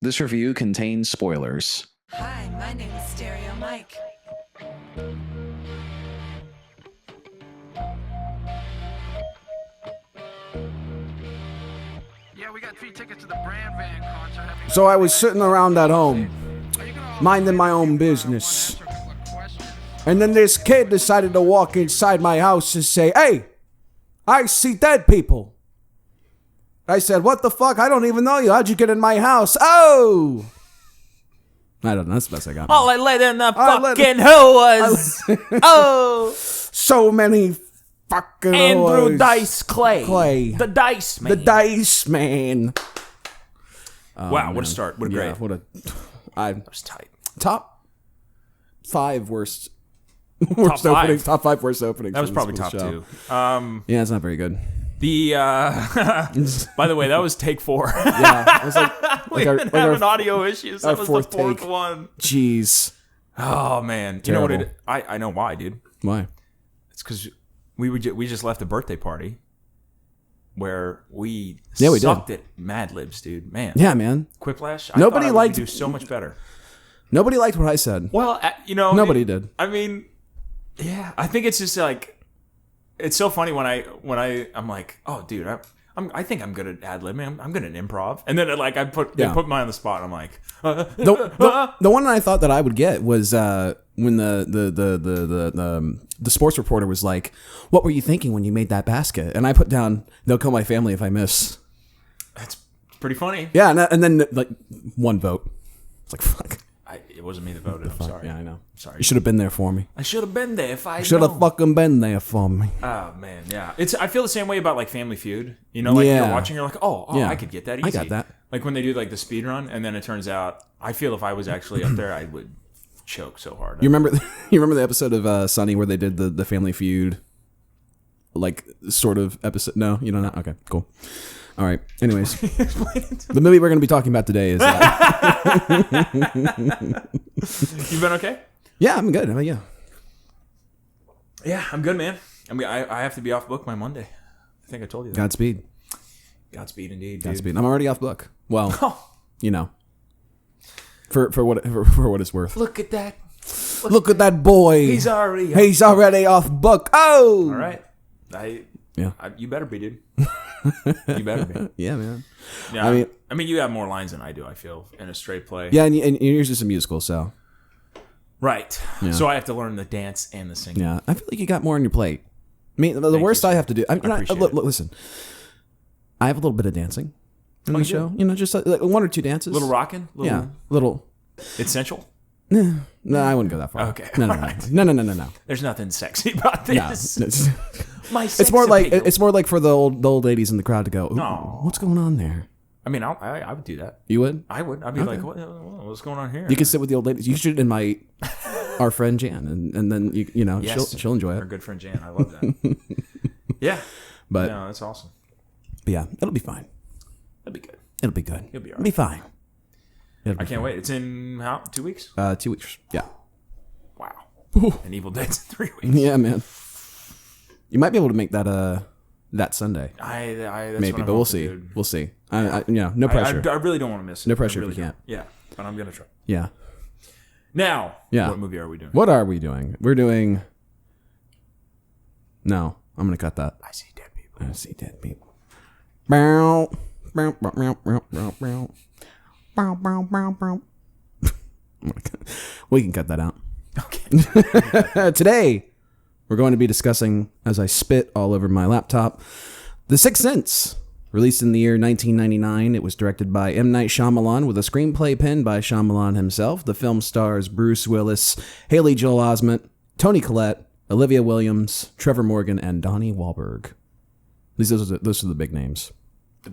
This review contains spoilers. Hi, my name is Stereo Mike. Yeah, we got 3 tickets to the Brand Van concert. So I was sitting around at home, minding my own business. And then this kid decided to walk inside my house and say, "Hey, I see dead people." I said, "What the fuck? I don't even know you. How'd you get in my house?" Oh! I don't know. That's the best I got. All I let in the I let- fucking who was oh So many fucking Andrew hoes. Dice Clay. Clay. The Dice Man. The Dice Man. Wow, what a start. What a Yeah, great. what a... I That was tight. top 5 worst Top five. openings. Top 5 worst openings. That was for probably this top show. 2. Yeah, it's not very good. The by the way, that was take 4. Yeah, it was like, We've been having audio issues. our That was the fourth fourth take. one. Jeez. Oh man, you know what it? I know why, dude. Why? It's because we just left a birthday party where we Yeah, we sucked at Mad Libs, dude. Man, Yeah, man. Quiplash. Nobody I thought I liked- would do so much better. Nobody liked what I said. Well, Nobody did. I mean, yeah, I think it's just like it's so funny when I'm like, oh, dude, I think I'm good at ad libbing. I'm good at improv, and then I put Yeah. put mine on the spot. And I'm like, The one I thought that I would get was when the sports reporter was like, "What were you thinking when you made that basket?" And I put down, "They'll kill my family if I miss." that's pretty funny. Yeah, and then like 1 vote. It's like, fuck. It wasn't me that voted. I'm sorry. Yeah, I know. Sorry. You should have been there for me. I should have been there if I Should have known. fucking been there for me. Oh man, yeah. I feel the same way about like Family Feud. You know, like Yeah. you're watching, you're like, oh, Yeah. I could get that easy. I got that. Like when they do like the speed run, and then it turns out, I feel if I was actually up there, I would choke so hard. You remember? You remember the episode of Sunny where they did the Family Feud, like sort of episode? No, you don't know. Okay, cool. All right. Anyways, the movie we're going to be talking about today is. You been okay? Yeah, I'm good. How about you? Yeah, I'm good, man. I have to be off book by Monday. I think I told you that. Godspeed. Godspeed, indeed, dude. Godspeed. I'm already off book. Well, Oh, you know, for what it's worth. look at that. Look at that boy. He's already. He's already off book. Oh. All right. Yeah. You better be, dude. You better be. Yeah, man. Yeah. I I mean, you have more lines than I do. I feel in a straight play. Yeah, and yours is a musical, so Right. So I have to learn the dance and the singing. yeah. I feel like you got more on your plate. I mean, the worst you, I have to do. I appreciate look, it. listen. I have a little bit of dancing in the show. You know, just like 1 or 2 dances. Little rocking. Yeah, little. Essential. No, I wouldn't go that far. Okay, No. alright. No. There's nothing sexy about No. this. It's, My it's more like sex appeal. for the old ladies in the crowd to go, "Ooh, Aw. what's going on there?" I mean, I would do that. You would. I would. I'd be like, what's going on here? You can sit with the old ladies. You should invite our friend Jan, and then you know Yes. she'll enjoy Our it. good friend Jan. I love that. Yeah. But No, that's awesome. yeah, it'll be fine. That'd be good. It'll be good. You'll be all It'll be fine. It'll be I can't wait. It's in how 2 weeks? fine. 2 weeks. Yeah. Wow. And Evil Dead's in 3 weeks. Yeah, man. You might be able to make that that Sunday. That's Maybe, what I'm but we'll hoping, see. dude. We'll see. No pressure. I really don't want to miss it. No pressure I if really you can't. don't. Yeah, but I'm gonna try. Yeah. Now, Yeah. what movie are we doing? What are we doing? We're doing. No, I'm gonna cut that. I see dead people. I see dead people. Bow, bow, bow, bow, bow, bow, bow. Bow, bow, bow, bow. We can cut that out. Okay. Today, we're going to be discussing, as I spit all over my laptop, The Sixth Sense. Released in the year 1999, it was directed by M. Night Shyamalan with a screenplay penned by Shyamalan himself. The film stars Bruce Willis, Haley Joel Osment, Toni Collette, Olivia Williams, Trevor Morgan, and Donnie Wahlberg. At least those are the big names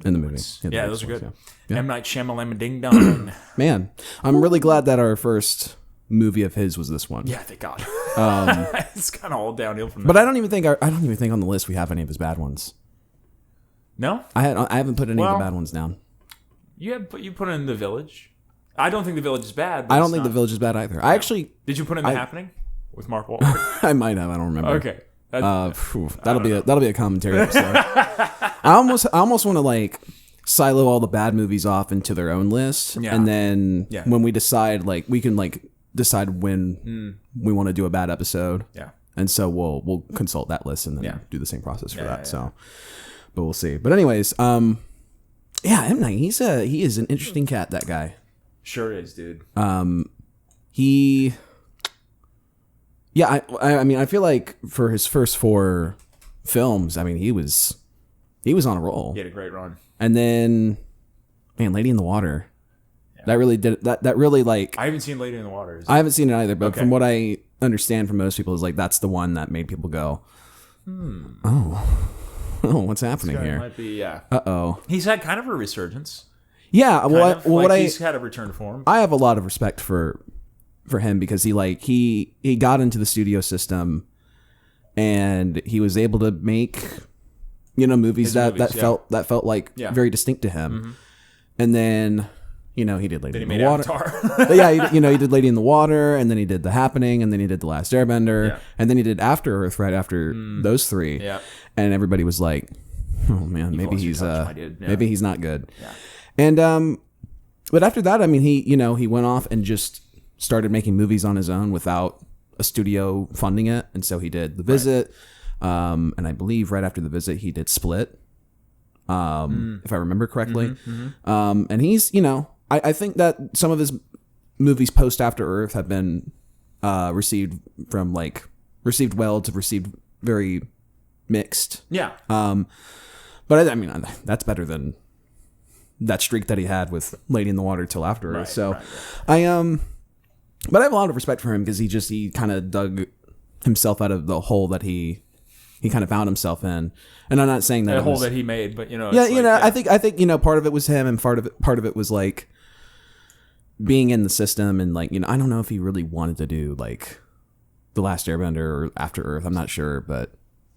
in the movie. Yeah, the those are big good. ones, yeah. M. Night Shyamalan Ding Dong. Man, I'm really glad that our first movie of his was this one. Yeah, thank God. Um, It's kind of all downhill from there. But I don't even think on the list we have any of his bad ones. No? I haven't put any of Well, the bad ones down. You put in The Village. I don't think The Village is bad. But I don't it's think not. The Village is bad either. I actually, Did you put in The Happening with Mark Wahlberg? I might have. I don't remember. Okay. That'll be a commentary episode. I almost want to silo all the bad movies off into their own list, Yeah. and then Yeah. when we decide, like, we can like decide when we want to do a bad episode. Yeah. And so we'll consult that list and then Yeah. do the same process for Yeah, that. yeah. So, but we'll see. But anyways, yeah, M Night, he is an interesting cat. That guy. Sure is, dude. He, yeah, I mean, I feel like for his first 4 films, I mean, he was on a roll. He had a great run. And then, man, Lady in the Water, that really did that really like. I haven't seen Lady in the Water. I haven't seen it either, but Okay. from what I understand from most people, is like that's the one that made people go, oh, what's happening It here? might be, yeah. Uh-oh. He's had kind of a resurgence. Yeah, well, Kind of. what Like, he's had a return to form. I have a lot of respect for him because he got into the studio system and he was able to make movies His that movies, yeah. felt like Yeah. very distinct to him. And then he did Lady Then he in made the Water. Avatar. Yeah, he did Lady in the Water, and then he did The Happening, and then he did The Last Airbender, Yeah. and then he did After Earth right after those 3. Yeah. And everybody was like, "Oh man, maybe lost your he's touch, my dude." Yeah. maybe he's not good." Yeah. And but after that, I mean, he went off and just started making movies on his own without a studio funding it, and so he did The Visit, and I believe right after The Visit he did Split, if I remember correctly. And he's I think that some of his movies post After Earth have been received well to received very mixed. Yeah. But I mean, that's better than that streak that he had with Lady in the Water till After Earth. Right, So right. but I have a lot of respect for him because he kind of dug himself out of the hole that he kind of found himself in. And I'm not saying that The it hole was- that he made, but yeah, it's like, I think part of it was him, and part of it was like being in the system, and like I don't know if he really wanted to do like The Last Airbender or After Earth. I'm not sure, but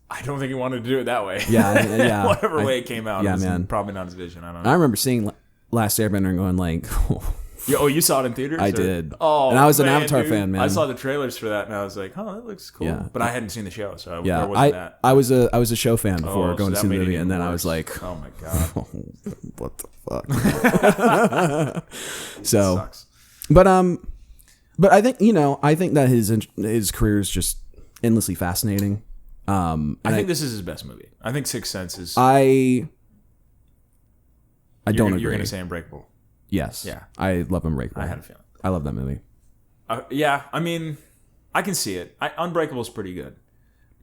I don't think he wanted to do it that way. yeah, Whatever way it came out, yeah, it was man. probably not his vision. I don't I know. remember seeing Last Airbender and going like, Oh, you saw it in theaters? I or- did. Oh, And I was an man, Avatar dude. fan, man. I saw the trailers for that, and I was like, "Oh, that looks cool." Yeah. But I hadn't seen the show, so yeah, there wasn't that. I was a show fan before Oh, going so to see that the made it movie, even and then I worse. was like, "Oh my god, what the fuck? So, sucks." but I think that his career is just endlessly fascinating. I think this is his best movie. I think Sixth Sense is. I don't agree. You're gonna say Unbreakable. Yes. Yeah. I love Unbreakable. I had a feeling. I love that movie. Yeah, I mean, I can see it. Unbreakable is pretty good,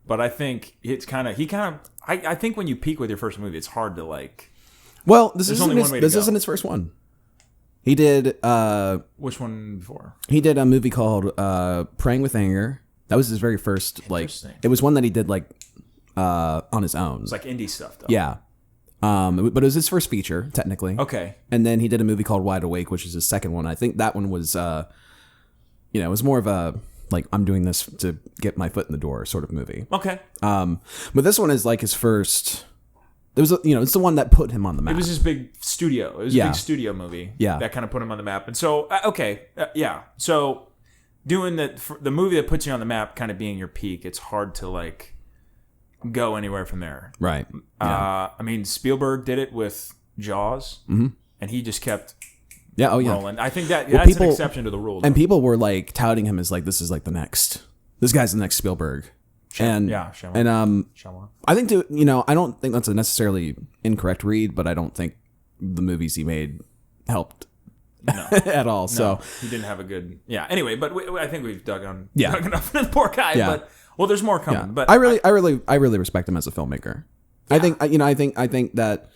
but I think it's I think when you peak with your first movie, it's hard to like. Well, this There's isn't only his, one way to this go. isn't his first one. He did Which one before? he did a movie called Praying with Anger. That was his very first like Interesting. it was one that he did like on his own. It's like indie stuff, though. Yeah. But it was his first feature, technically. Okay. And then he did a movie called Wide Awake, which is his second one. I think that one was, it was more of a, like, I'm doing this to get my foot in the door sort of movie. Okay. But this one is like his first, it's the one that put him on the map. It was his big studio. It was a Yeah. big studio movie. Yeah. That kind of put him on the map. And so, yeah. So, doing the movie that puts you on the map kind of being your peak, it's hard to, like, go anywhere from there. Right. Yeah. I mean, Spielberg did it with Jaws, and he just kept Yeah. Oh, yeah. rolling. I think that's people- an exception to the rule. And though. people were like touting him as like, this guy's the next Spielberg. And, Shyamalan. and, Shyamalan. I think I don't think that's a necessarily incorrect read, but I don't think the movies he made helped at all. So No, he didn't have a good. Yeah. Anyway, but I think we've dug enough into the poor guy. Yeah. But there's more coming. yeah, But I really respect him as a filmmaker. I think that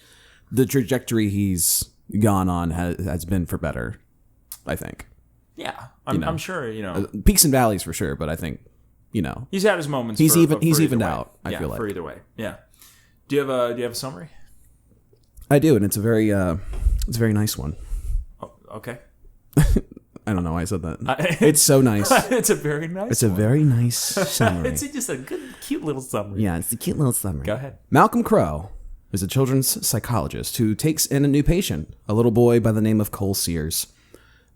the trajectory he's gone on has been for better. I think yeah, I'm sure peaks and valleys for sure, but I think he's had his moments. He's for evened either way. out, I feel like. for either way. Yeah. Do you have a summary? I do, and it's a very nice one. Oh, okay. I don't know why I said that. It's so nice. It's a very nice. It's a very nice summary. It's just a good, cute little summary. Yeah, it's a cute little summary. Go ahead. Malcolm Crowe is a children's psychologist who takes in a new patient, a little boy by the name of Cole Sears.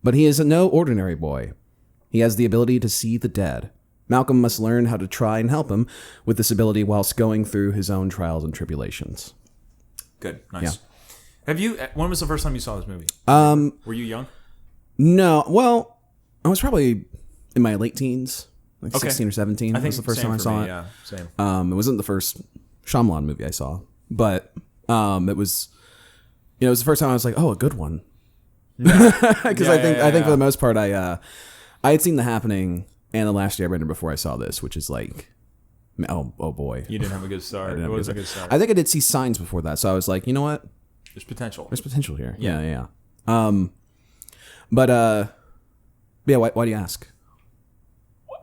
But he is no ordinary boy. He has the ability to see the dead. Malcolm must learn how to try and help him with this ability whilst going through his own trials and tribulations. Good. Nice. Have you? When was the first time you saw this movie? Were you young? No, well, I was probably in my late teens, like Okay. 16 or 17. I think was the first same time I for saw me, it. Yeah, same. It wasn't the first Shyamalan movie I saw, but it was, it was the first time I was like, oh, a good one. Because I think for the most part, I had seen The Happening and The Last Airbender before I saw this, which is like, oh boy. You didn't have a good start. I didn't It have a was a good good start. I think I did see Signs before that, so I was like, you know what? There's potential. There's potential here. Yeah. But yeah. Why do you ask?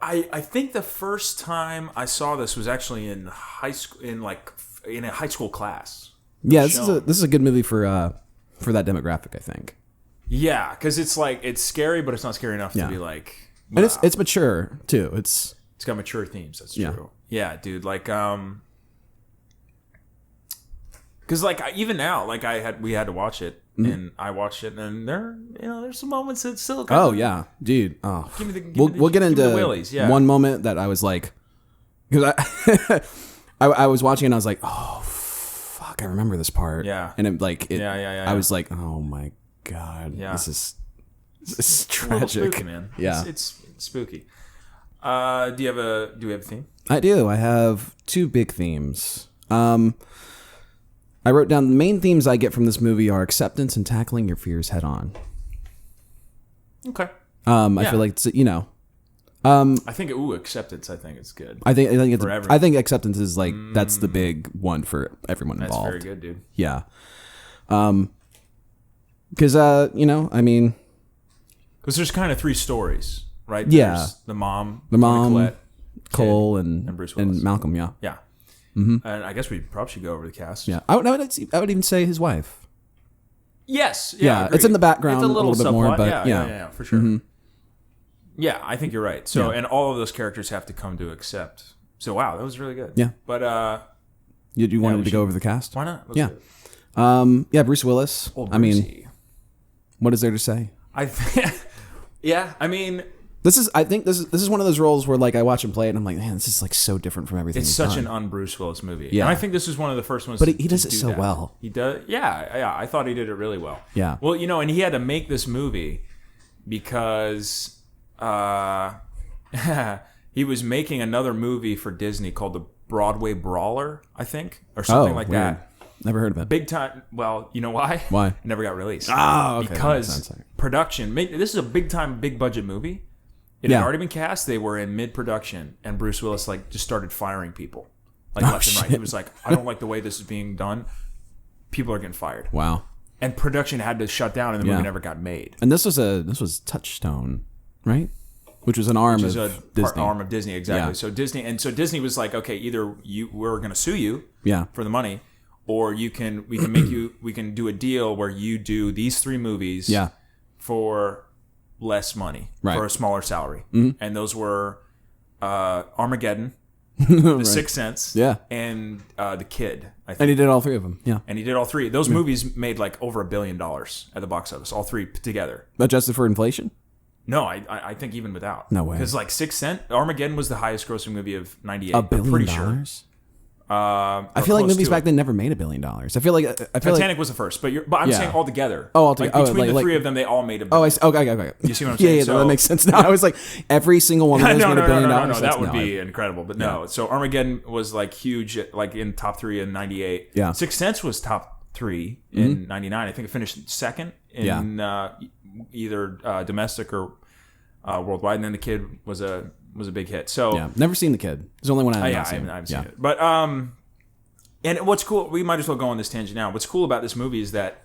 I think the first time I saw this was actually in high school, in a high school class. Yeah, shown. this is a good movie for that demographic, I think. Yeah, because it's like it's scary, but it's not scary enough Yeah. to be like. And Wow. it's mature too. It's got mature themes. That's Yeah. true. Yeah, dude. Like because like even now, like we had to watch it, and I watched it, and there's some moments that still. Kind oh of, yeah, dude. Oh, Give me the- give we'll me the- we'll get give me the into willies, yeah. one moment that I was like, because I was watching and I was like, oh fuck, I remember this part. Yeah. and it Yeah. I was like, oh my god, Yeah. this is It's a little tragic, spooky, man. Yeah, It's spooky. Do we have a theme? I do. I have two big themes. I wrote down the main themes I get from this movie are acceptance and tackling your fears head on. Okay. I Yeah. feel like it's, I think acceptance. I think it's good. I think it's, For everyone. I think acceptance is like that's the big one for everyone That's involved. very good, dude. Yeah. Because I mean, Because there's kind of three stories, right? Yeah. There's the mom, Collette, kid, Cole and and Bruce Willis. Malcolm. Yeah. Yeah. And I guess we probably should go over the cast. Yeah. I would even say his wife. Yes. Yeah, agreed. it's in the background It's a little bit more, subplot. but yeah. yeah, for sure. Yeah, I think you're right. So, Yeah. and all of those characters have to come to accept. So, wow, that was really good. Yeah. But You wanted we to should- go over the cast? why not? Let's Yeah. do it. Yeah, Bruce Willis. Old I mean, Brucey. what is there to say? Yeah, I mean, I think this is one of those roles where like I watch him play it and I'm like, man, this is like so different from everything. it's he's such done. an un-Bruce Willis movie. Yeah. And I think this is one of the first ones But to he does to it do so that. well. He does. Yeah, I thought he did it really well. Yeah. Well, and he had to make this movie because he was making another movie for Disney called The Broadway Brawler, I think, or something like weird. that. Never heard of it. Big time. Well, you know why? Why? It never got released. Oh, okay, that makes Because sense. production. This is a big time, big budget movie. It Yeah. had already been cast. They were in mid production, and Bruce Willis just started firing people, left and right. shit. He was like, "I don't like the way this is being done. People are getting fired." Wow. And production had to shut down, and the Yeah. movie never got made. And this was Touchstone, right? Which was an arm Which is of a Disney. arm of Disney, exactly. Yeah. So Disney was like, "Okay, either we're going to sue you, Yeah. for the money, or we can we can do a deal where you do these three movies, Yeah. for less money, Right. for a smaller salary." And those were Armageddon, The Sixth Sense, Yeah. and The Kid, I think. And he did all three of them. Yeah. And he did all three. Those movies made like over $1 billion at the box office, all three put together. Adjusted for inflation? No, I think even without. No way. Because like Sixth Sense, Armageddon was the highest grossing movie of '98. $1 billion? I'm pretty sure. I feel like movies back then never made $1 billion. I feel like Titanic was the first, but I'm Yeah. saying all together. Oh, altogether. Like, Oh, between the like- three of them, they all made $1 Oh, billion. okay. You see what I'm saying? Yeah, So- that makes sense now. I was like, every single one of those no, made $1 billion. no, That's- that would no, be incredible. But no, so Armageddon was like huge, like in top three in '98. Yeah. Sixth Sense was top three in '99. I think it finished second in either domestic or worldwide. And then The Kid was a big hit. So Yeah, never seen The Kid. It's the only one I haven't I seen. haven't seen it. But and what's cool, we might as well go on this tangent now. What's cool about this movie is that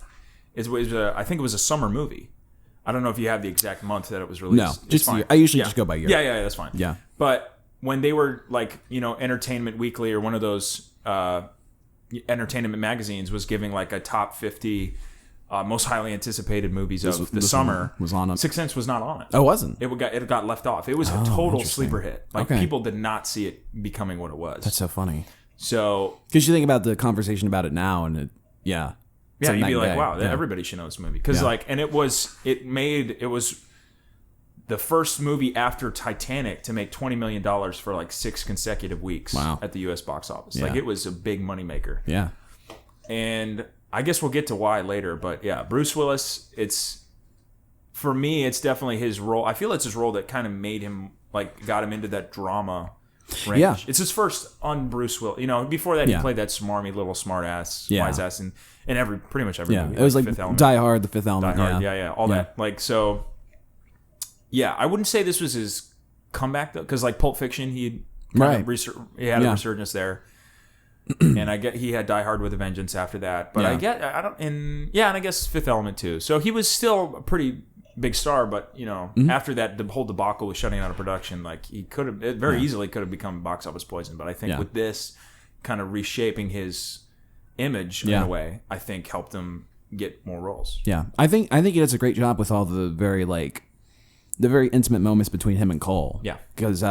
I think it was a summer movie. I don't know if you have the exact month that it was released. No, It's just fine. year. I usually just go by year. Yeah, that's fine. Yeah. But when they were like, Entertainment Weekly or one of those entertainment magazines was giving like a top 50 most highly anticipated movies of the this summer, was on it. Sixth Sense was not on it. Oh, it wasn't? It got left off. It was a total interesting. sleeper hit. Like Okay. people did not see it becoming what it was. That's so funny. So Because you think about the conversation about it now, and it, yeah. It's yeah, you'd night be and like, day. wow, Yeah. everybody should know this movie. Because Yeah. and it was the first movie after Titanic to make $20 million for like 6 consecutive weeks Wow. at the U.S. box office. Yeah. Like it was a big moneymaker. Yeah. And I guess we'll get to why later, but yeah, Bruce Willis, for me, it's definitely his role. I feel it's his role that kind of made him, like, got him into that drama range. Yeah. It's his first un-Bruce Willis. You know, before that, he played that smarmy little smart ass, wise ass in pretty much every movie. It was like Fifth Element. Die Hard, The Fifth Element. Die Hard, all that. Like, so, yeah, I wouldn't say this was his comeback, though, because, like, Pulp Fiction, he had a resurgence there. And I get he had Die Hard with a Vengeance after that. But and I guess Fifth Element too. So he was still a pretty big star, but you know, after that, the whole debacle with shutting out of production, like he could have easily could have become box office poison. But I think with this kind of reshaping his image in a way, I think helped him get more roles. Yeah, I think he does a great job with all the very intimate moments between him and Cole. Yeah, because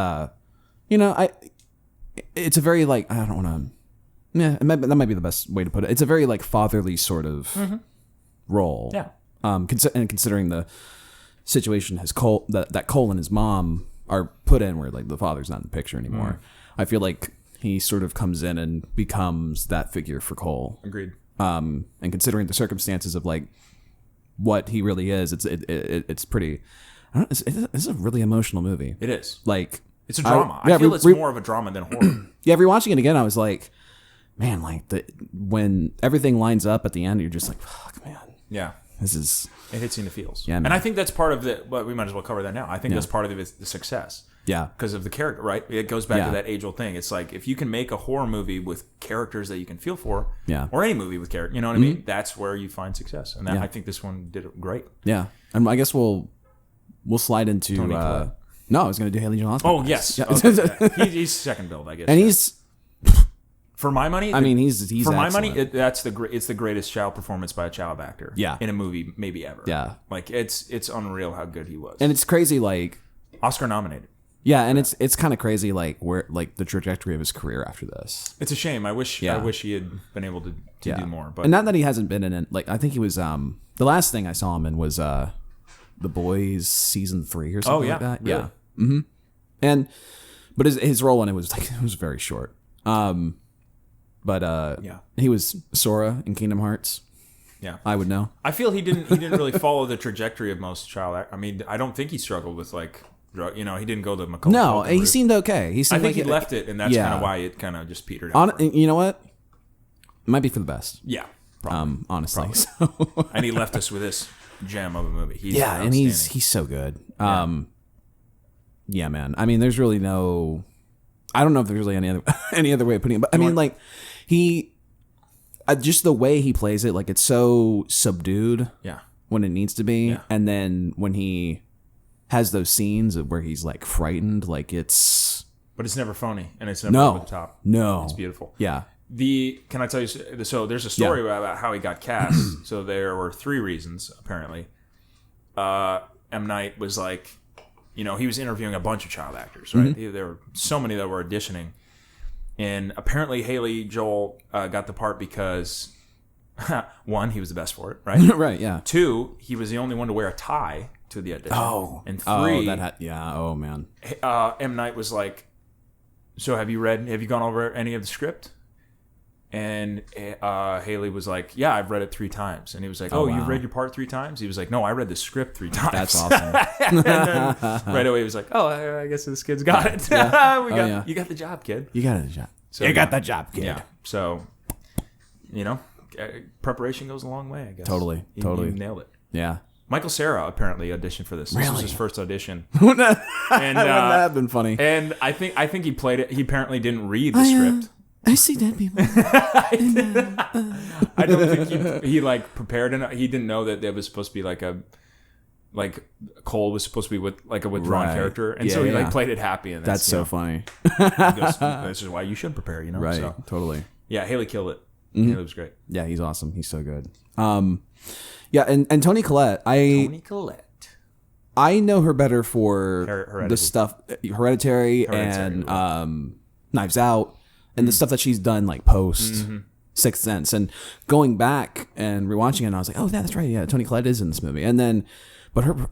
it's a very like I don't want to. Yeah, that might be the best way to put it. It's a very like fatherly sort of role. Yeah. And considering the situation that Cole and his mom are put in, where like the father's not in the picture anymore, I feel like he sort of comes in and becomes that figure for Cole. Agreed. And considering the circumstances of like what he really is, it's pretty. It's a really emotional movie. It is. Like it's a drama. I feel it's more of a drama than horror. Yeah, rewatching it again, I was like, man, like when everything lines up at the end, you're just like, fuck, man. Yeah. This is... It hits you in the feels. Yeah, man. And I think that's part of we might as well cover that now. I think that's part of the success. Yeah. Because of the character, right? It goes back to that age-old thing. It's like, if you can make a horror movie with characters that you can feel for, or any movie with characters, you know what I mean? That's where you find success. And I think this one did it great. Yeah. And I guess we'll slide into... Tony Collette. No, I was going to do Haley Joel Osment. Oh, yes. Okay. He's second build, I guess. And he's... For my money, he's for my excellent. money, it's the greatest child performance by a child actor. Yeah. In a movie, maybe ever. Yeah. Like it's unreal how good he was. And it's crazy, like Oscar nominated. Yeah, and it's kind of crazy, like where like the trajectory of his career after this. It's a shame. I wish he had been able to do more. But and not that he hasn't been in it. Like I think he was the last thing I saw him in was The Boys season 3 or something like that. Really? Yeah. Mm-hmm. And but his role in it was like it was very short. But he was Sora in Kingdom Hearts. Yeah, I would know. I feel he didn't really follow the trajectory of most child. I mean, I don't think he struggled with like drug. You know, he didn't go the Macaulay. No, he seemed okay. He seemed I think like he left it, and that's kind of why it kind of just petered out. You know what? It might be for the best. Yeah, probably. Honestly. Probably. So. And he left us with this gem of a movie. And he's so good. Yeah, man. I mean, there's really no. I don't know if there's really any other way of putting it, but I mean, like he, just the way he plays it, like it's so subdued. Yeah. When it needs to be, and then when he has those scenes where he's like frightened, like it's. But it's never phony, and it's never over the top. No, it's beautiful. Yeah. Can I tell you? So there's a story about how he got cast. So there were 3 reasons apparently. M. Night was like. You know, he was interviewing a bunch of child actors, right? Mm-hmm. There were so many that were auditioning. And apparently Haley Joel got the part because, 1, he was the best for it, right? Right, yeah. 2, he was the only one to wear a tie to the audition. Oh. And 3... oh, man. M. Night was like, so have you gone over any of the script? And Haley was like, yeah, I've read it 3 times. And he was like, oh, you've read your part 3 times? He was like, no, I read the script 3 times. That's awesome. And then right away he was like, oh, I guess this kid's got it. Yeah. You got the job, kid. You got the job. So, you got the job, kid. Yeah. So, you know, preparation goes a long way, I guess. Totally. He nailed it. Yeah. Michael Cera apparently auditioned for this. This was his first audition. Wouldn't that have been funny? And I think he played it. He apparently didn't read the script. I see dead people. I don't think he like prepared enough. He didn't know that there was supposed to be like Cole was supposed to be with like a withdrawn character, and so he like played it happy. And that's so funny. He goes, this is why you should prepare, you know. Right, so, totally. Yeah, Haley killed it. Mm-hmm. Haley was great. Yeah, he's awesome. He's so good. Yeah, and Toni Collette. Toni Collette. I know her better for the stuff Hereditary and Knives Out. And the stuff that she's done, like post Sixth Sense, and going back and rewatching it, and I was like, "Oh, that's right, yeah, Toni Collette is in this movie." And then, but her,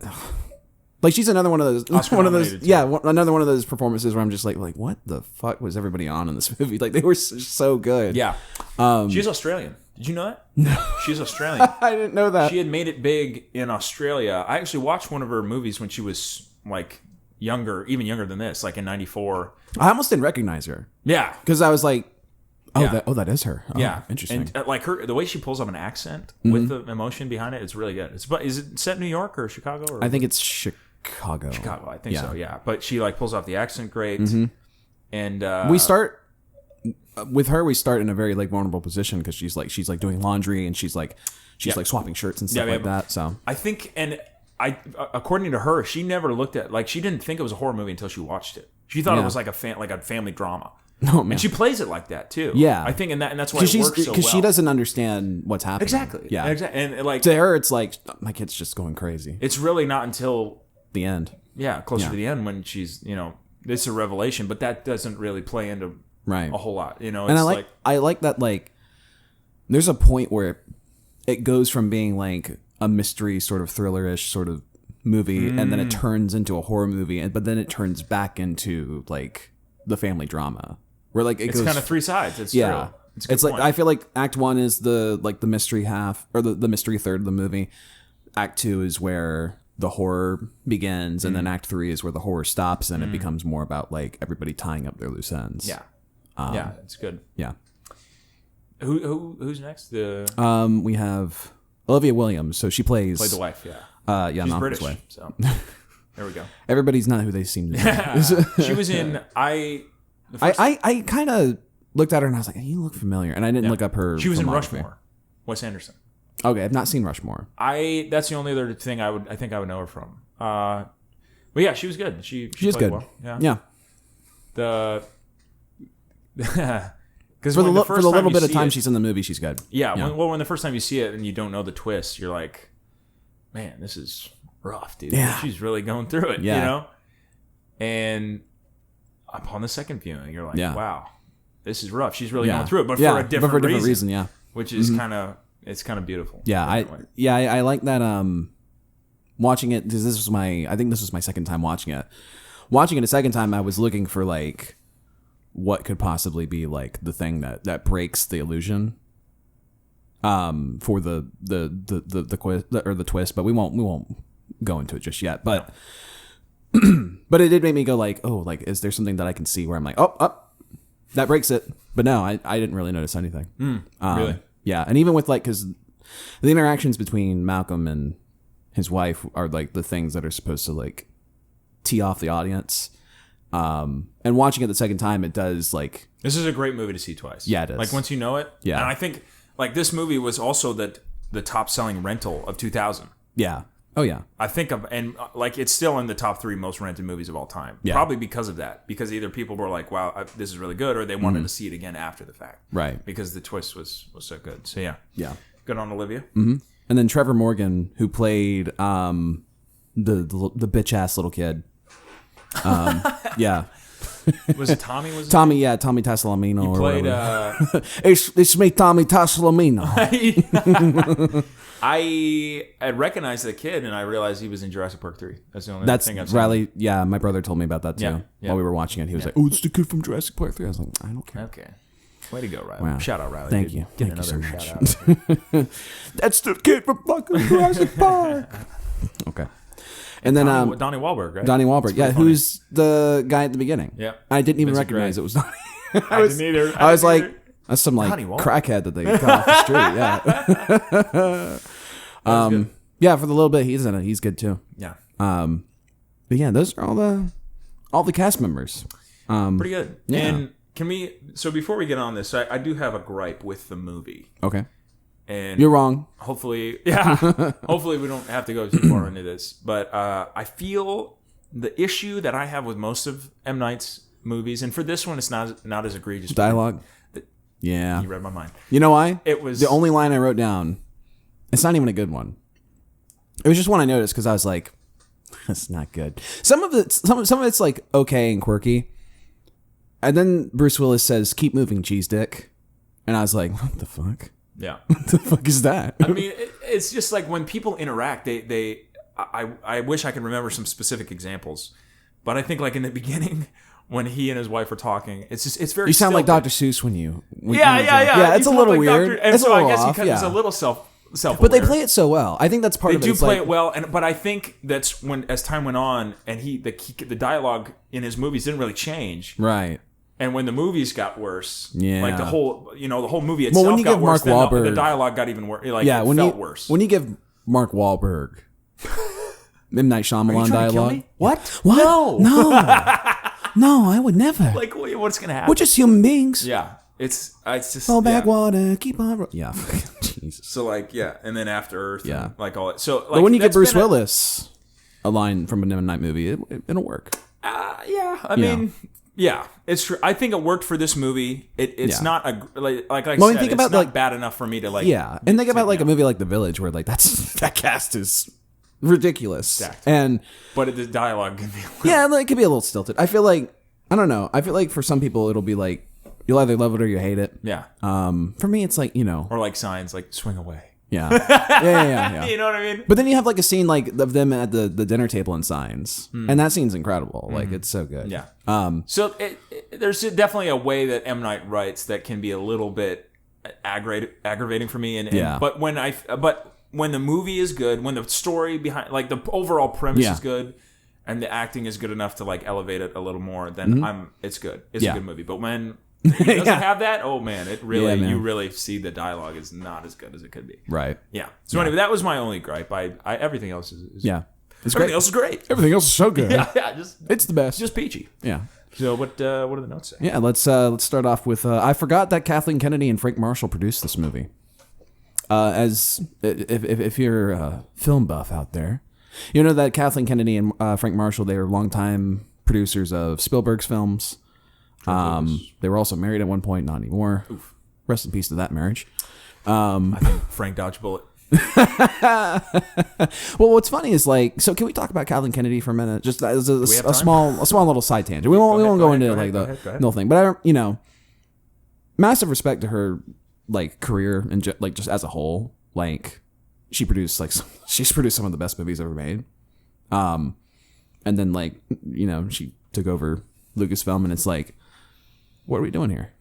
like, she's another one of those, another one of those performances where I'm just like, what the fuck was everybody on in this movie? Like, they were so good. Yeah, she's Australian. Did you know that? No. She's Australian. I didn't know that. She had made it big in Australia. I actually watched one of her movies when she was like younger, even younger than this, like in '94. I almost didn't recognize her. Yeah. Because I was like, oh, Yeah. that is her. Oh, Yeah, interesting. And like the way she pulls up an accent with the emotion behind it, it's really good. Is it set in New York or Chicago? Or I think it's Chicago. Chicago. I think so. Yeah, but she like pulls off the accent great. And We start with her. We start in a very like vulnerable position because she's like doing laundry and she's like swapping shirts and stuff like that. So I think, and according to her, she never looked at she didn't think it was a horror movie until she watched it. She thought it was like a family drama. Oh, man. And she plays it like that too. Yeah, I think, and that's why it works so well. Because she doesn't understand what's happening. Exactly. Yeah. Exactly. And like To her, it's like my kid's just going crazy. it's really not until The end. closer to the end when she's it's a revelation, but that doesn't really play into Right. a whole lot. It's And I like that like there's a point where it goes from being like a mystery sort of thriller-ish sort of movie and then it turns into a horror movie but then it turns back into like the family drama where like it's kind of three sides. It's yeah true. It's a good it's like point. I feel like act 1 is the mystery half or the mystery third of the movie. Act 2 is where the horror begins and then act 3 is where the horror stops and it becomes more about like everybody tying up their loose ends. yeah, it's good. Yeah. Who's next? We have Olivia Williams. So she plays Played the wife. Yeah, yeah, she's not British. this way. So there we go. Everybody's not who they seem to be. She was in I kind of looked at her and I was like, you look familiar, and I didn't look up her. She was in filmography. Rushmore. Wes Anderson. Okay, I've not seen Rushmore. That's the only other thing I think I would know her from. But yeah, she was good. She She's played good. Well. Yeah. The because For the little bit of time it, she's in the movie, she's good. yeah. When the first time you see it and you don't know the twist, you're like, man, this is rough, dude. Yeah. She's really going through it. Yeah. And upon the second viewing, you're like, Yeah. wow, this is rough. She's really Yeah. going through it, but Yeah, for a different reason. Yeah. which is kind of beautiful. Yeah, Definitely. I like that. Watching it, because I think this was my second time watching it. Watching it a second time, I was looking for like what could possibly be like the thing that breaks the illusion. For the quiz or the twist, but we won't go into it just yet. But but it did make me go like, oh, like is there something that I can see where I'm like, oh, that breaks it? But no, I didn't really notice anything. Really? Yeah, and even with like because the interactions between Malcolm and his wife are like the things that are supposed to like tee off the audience. And watching it the second time, it does like This is a great movie to see twice. Yeah, it is. Like once you know it. Yeah. And I think like this movie was also the top selling rental of 2000. yeah. Oh yeah. I think like it's still in the top 3 most rented movies of all time. Yeah. Probably because of that. Because either people were like, wow, this is really good, or they wanted to see it again after the fact. Right. Because the twist was so good. So yeah. Yeah. Good on Olivia. And then Trevor Morgan, who played the bitch ass little kid. Yeah. Was it Tommy? Tommy Tassalamino. He or played whatever. It's me, Tommy Tassalamino. I had recognized the kid, and I realized he was in Jurassic Park 3. That's the only That's thing I've seen. Riley. Yeah, my brother told me about that too. Yeah, yeah. While we were watching it, he was like, "Oh, it's the kid from Jurassic Park 3." I was like, "I don't care." Okay. Way to go, Riley. Wow. Shout out, Riley. Thank dude. you. Get Thank you another so shout out. That's the kid from fucking Jurassic Park. Okay. And then Donnie Wahlberg, right? Donnie Wahlberg. Yeah, funny. who's the guy at the beginning? Yeah. I didn't even Vincent recognize Gray. it was Donnie. I didn't either. I was didn't like, either. that's some like Donnie Wahlberg. crackhead that they got off the street. Yeah. good. Yeah, for the little bit he's in it, he's good too. Yeah. But yeah, those are all the cast members. Pretty good. Yeah. And so before we get on this, I do have a gripe with the movie. Okay. And You're wrong. hopefully we don't have to go too far into this. But I feel the issue that I have with most of M. Night's movies, and for this one, it's not as egregious. Dialogue. Yeah. You read my mind. You know why? It was The only line I wrote down, it's not even a good one. It was just one I noticed because I was like, that's not good. Some of it's like okay and quirky. And then Bruce Willis says, "Keep moving, cheese dick." And I was like, what the fuck? Yeah. What the fuck is that? I mean, it's just like when people interact, I wish I could remember some specific examples, but I think like in the beginning when he and his wife are talking. It's just it's very. You sound like stilted. Dr. Seuss when you. Yeah. Yeah, it's You a talk little like weird. And It's so a little I guess off, it's a yeah. little self. But they play it so well. I think that's part They of it. do It's play like, it well, but I think that's when as time went on, and the dialogue in his movies didn't really change. Right. And when the movies got worse, Yeah. like the whole movie itself when you got give worse. Mark Then the Wahlberg- dialogue got even worse. Like Yeah, it when felt you worse. when you give Mark Wahlberg M. Night Shyamalan trying to kill dialogue. me? What? What? No. No, I would never. Like what's gonna happen? We're just human beings. Yeah, it's just Fall back yeah. water, keep on. Yeah. Jesus. So like and then After Earth, Yeah. and like all it. So like, But when you get that's Bruce been Willis a line from an M. Night movie, it'll work. I mean. Yeah, it's true. I think it worked for this movie. It's Yeah. not a like I Well, said. think It's about, not like- bad enough for me to like. Yeah, and think about like yeah. a movie like The Village, where like that cast is ridiculous, Stacked. and But the dialogue can be. yeah, like, it could be a little stilted. I feel like I don't know. I feel like for some people it'll be like you'll either love it or you hate it. Yeah. For me, it's like Or like signs like swing away. yeah, yeah. You know what I mean? But then you have like a scene like of them at the dinner table in Signs, and that scene's incredible. Like it's so good. Yeah. So there's definitely a way that M. Night writes that can be a little bit aggravating for me. And Yeah. But when the movie is good, when the story behind, like the overall premise Yeah. is good, and the acting is good enough to like elevate it a little more, then it's good. It's Yeah. a good movie. But when it doesn't Yeah. have that, oh man, it really Yeah, man. you really see the dialogue is not as good as it could be. Right. Yeah. So anyway, that was my only gripe. I everything else is Yeah. It's everything great. else is great. Everything else is so good. Yeah, just It's the best. just peachy. Yeah. So what do the notes say? Yeah, let's start off with. I forgot that Kathleen Kennedy and Frank Marshall produced this movie. As if you're a film buff out there, you know that Kathleen Kennedy and Frank Marshall, they were longtime producers of Spielberg's films. They were also married at one point, not anymore. Oof. Rest in peace to that marriage. I think Frank dodged a bullet. Well, what's funny is like, so can we talk about Kathleen Kennedy for a minute? Just as we have a time? small little side tangent. We won't go into like the go ahead. whole thing, but massive respect to her like career and like just as a whole. Like she's produced some of the best movies ever made. And then like she took over Lucasfilm, and it's like, what are we doing here?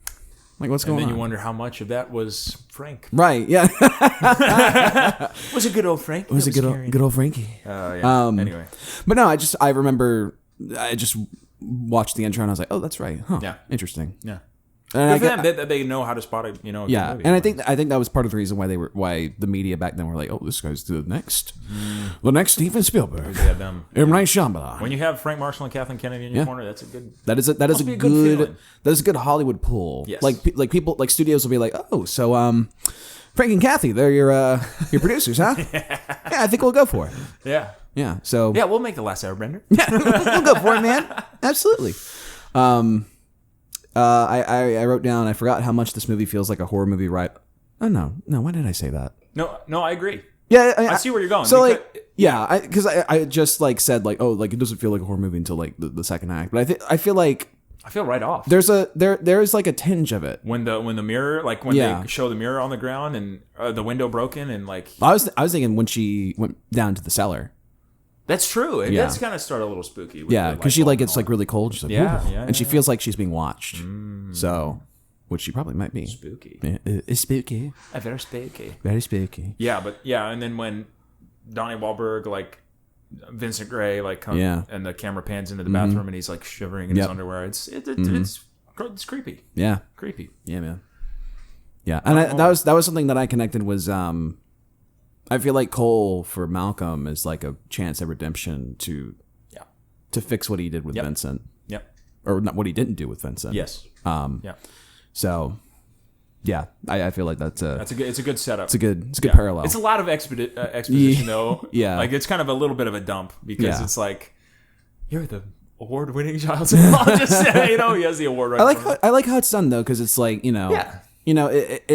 Like, what's going And then on? you wonder how much of that was Frank. Right? Yeah. Was it good old Frank? It was a good old Frankie. Yeah. Anyway. But no, I remember I just watched the intro and I was like, oh, that's right. Huh. Yeah. Interesting. Yeah. And Good for them. They know how to spot a good movie. and I think that was part of the reason why the media back then were like, oh, this guy's the next Steven Spielberg, Yeah, them. M. Night Shyamalan. When you have Frank Marshall and Kathleen Kennedy in your Yeah. corner, that's a good. That is a Must be a good feeling. that is a good Hollywood pull. Yes. Like people like studios will be like, oh, so Frank and Kathy, they're your producers, huh? Yeah, I think we'll go for it. Yeah. Yeah. So Yeah, we'll make The Last Airbender. we'll go for it, man. Absolutely. I wrote down. I forgot how much this movie feels like a horror movie. Right? Oh no. Why did I say that? No, I agree. Yeah, I see where you're going. So because- like, yeah, because I just like said like, oh, like it doesn't feel like a horror movie until like the second act. But I feel like I feel right off. there is like a tinge of it. When the mirror, like when Yeah. they show the mirror on the ground and the window broken and like I was thinking when she went down to the cellar. that's true. It Yeah. does kind of start a little spooky. With Yeah, the because she light like bulb gets like really cold. She's like, Yeah, "Ooh," yeah, and she yeah. feels like she's being watched. So, which she probably might be. spooky. Yeah, it's spooky. Very spooky. Very spooky. Yeah, but yeah, and then when Donnie Wahlberg, like Vincent Gray, like comes Yeah. and the camera pans into the bathroom and he's like shivering in his Yep. underwear. It's creepy. Yeah. Creepy. Yeah, man. Yeah, and that was something that I connected was I feel like Cole for Malcolm is like a chance at redemption to fix what he did with Yep. Vincent, Yep. or not what he didn't do with Vincent. Yes. Yeah. So, yeah, I feel like it's It's a good setup. a good Yeah. parallel. It's a lot of exposition though. Yeah. Like it's kind of a little bit of a dump because Yeah. it's like you're the award-winning child psychologist. He has the award right. I like how it's done though, because it's like Yeah.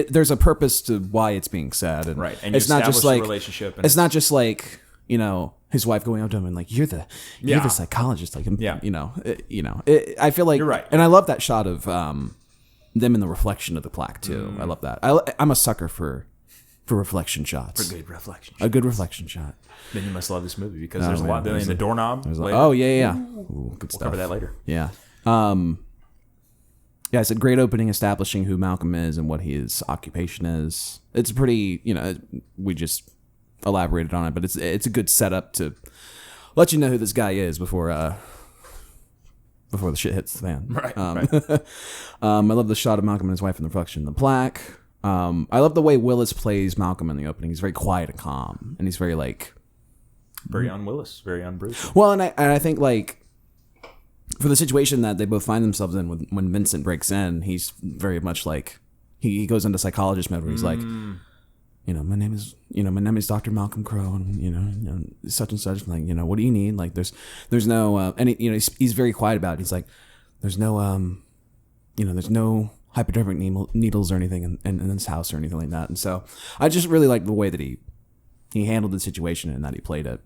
there's a purpose to why it's being said, and Right. And it's you not just establish like the relationship and it's not just like his wife going up to him and like you're the Yeah. psychologist, like Yeah. I feel like You're right. and I love that shot of them in the reflection of the plaque too. I love that. I'm a sucker for reflection shots. good reflection. A good reflection shot. Then you must love this movie because there's a man, lot in the doorknob. There's later. oh yeah. Ooh, good We'll stuff. cover that later. Yeah. Yeah, it's a great opening establishing who Malcolm is and what his occupation is. It's pretty, we just elaborated on it, but it's a good setup to let you know who this guy is before the shit hits the fan. Right. I love the shot of Malcolm and his wife in the reflection in the plaque. I love the way Willis plays Malcolm in the opening. He's very quiet and calm, and he's very like very on Willis, very on Bruce. Well, and I think like for the situation that they both find themselves in when Vincent breaks in, he's very much like he goes into psychologist mode where he's like, my name is Dr. Malcolm Crowe, and such and such. Like, what do you need? Like, there's no he's very quiet about it. He's like, there's no there's no hypodermic needles or anything in this house or anything like that. And so I just really like the way that he handled the situation and that he played it.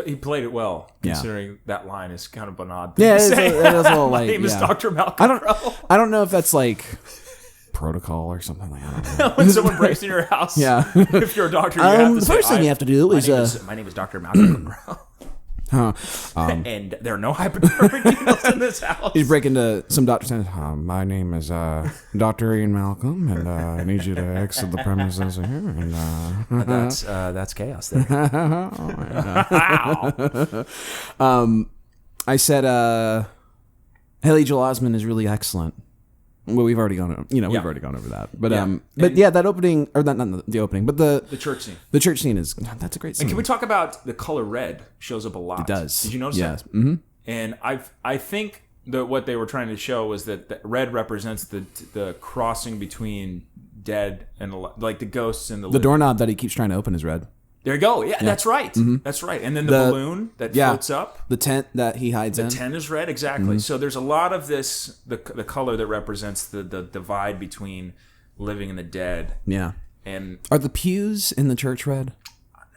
He played it well, considering that line is kind of an odd thing Yeah, to say. it is a little My like, name is yeah. Dr. Malcolm Crowe. I don't know if that's like protocol or something like that. When someone breaks in your house, Yeah. if you're a doctor, you have to the say, first thing you have to do is my name is Dr. Malcolm Crowe. And there are no hypodermic needles in this house. you break into some doctor's house. My name is Dr. Ian Malcolm, and I need you to exit the premises here. And That's chaos there. I said Haley Joel Osment is really excellent. Well, we've already gone over that. But that opening, or not the opening, but The church scene. the church scene that's a great scene. And can we talk about the color red shows up a lot? It does. Did you notice yes. that? Mm-hmm. And I think that what they were trying to show was that the red represents the crossing between dead and like the ghosts and the living. doorknob that he keeps trying to open is red. There you go. Yeah, that's right. Mm-hmm. That's right. And then the balloon that floats up. The tent that he hides in. The tent is red, exactly. Mm-hmm. So there's a lot of this, the color that represents the divide between living and the dead. Yeah. And Are the pews in the church red?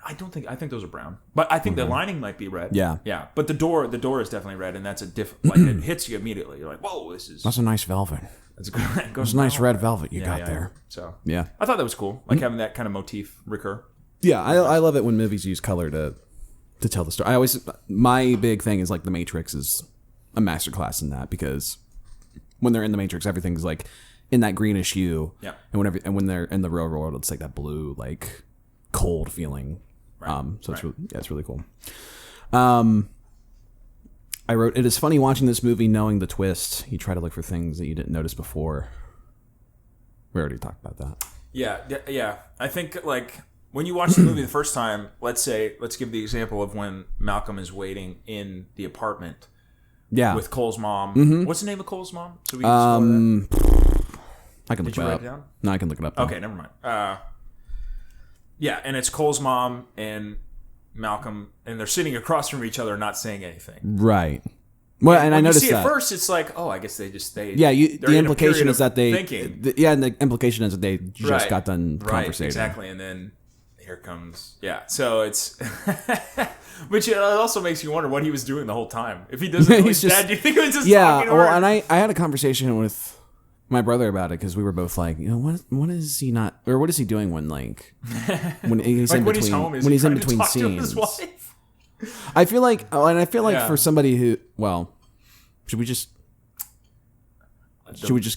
I think those are brown, but I think the lining might be red. Yeah. Yeah. But the door is definitely red, and that's a like it hits you immediately. You're like, whoa, That's a nice velvet. that's good. It's a nice red velvet you got there. So Yeah. I thought that was cool, like having that kind of motif recur. Yeah, I love it when movies use color to tell the story. My big thing is like The Matrix is a masterclass in that, because when they're in the Matrix, everything's like in that greenish hue. Yeah. And when they're in the real world, it's like that blue, like cold feeling. Right. So it's really cool. I wrote, it is funny watching this movie knowing the twist. You try to look for things that you didn't notice before. We already talked about that. Yeah. I think like when you watch the movie the first time, let's give the example of when Malcolm is waiting in the apartment. Yeah. With Cole's mom. Mm-hmm. What's the name of Cole's mom? So we can that. I can look Did you it write up. it down? No, I can look it up. Now. Okay, never mind. Yeah, and it's Cole's mom and Malcolm, and they're sitting across from each other, not saying anything. Right. Well, and I When you noticed see that. At first, it's like, oh, I guess they just stayed. Yeah, they're the in a implication period is that of they thinking. and the implication is that they just got done right, conversating. exactly, and then here comes so it's, which it also makes you wonder what he was doing the whole time. If he doesn't know he's dead, do you think he was just talking to her? And I had a conversation with my brother about it because we were both like, what is he not, or what is he doing when when he's like in when between he's home, is when he he's in trying to between talk to his scenes? wife? I feel like, Yeah. for somebody who, should we just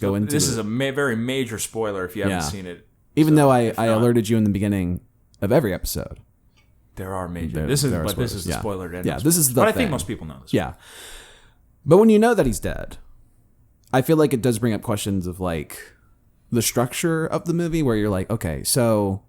go into This it? is a very major spoiler if you haven't Yeah. seen it. Even though I not- alerted you in the beginning of every episode. There are major. There- this is there are but this spoilers, is the yeah. spoiler. to end Yeah, of this is spoilers. the But I thing. think most people know this. Yeah. But when you know that he's dead, I feel like it does bring up questions of like the structure of the movie where you're like, okay, so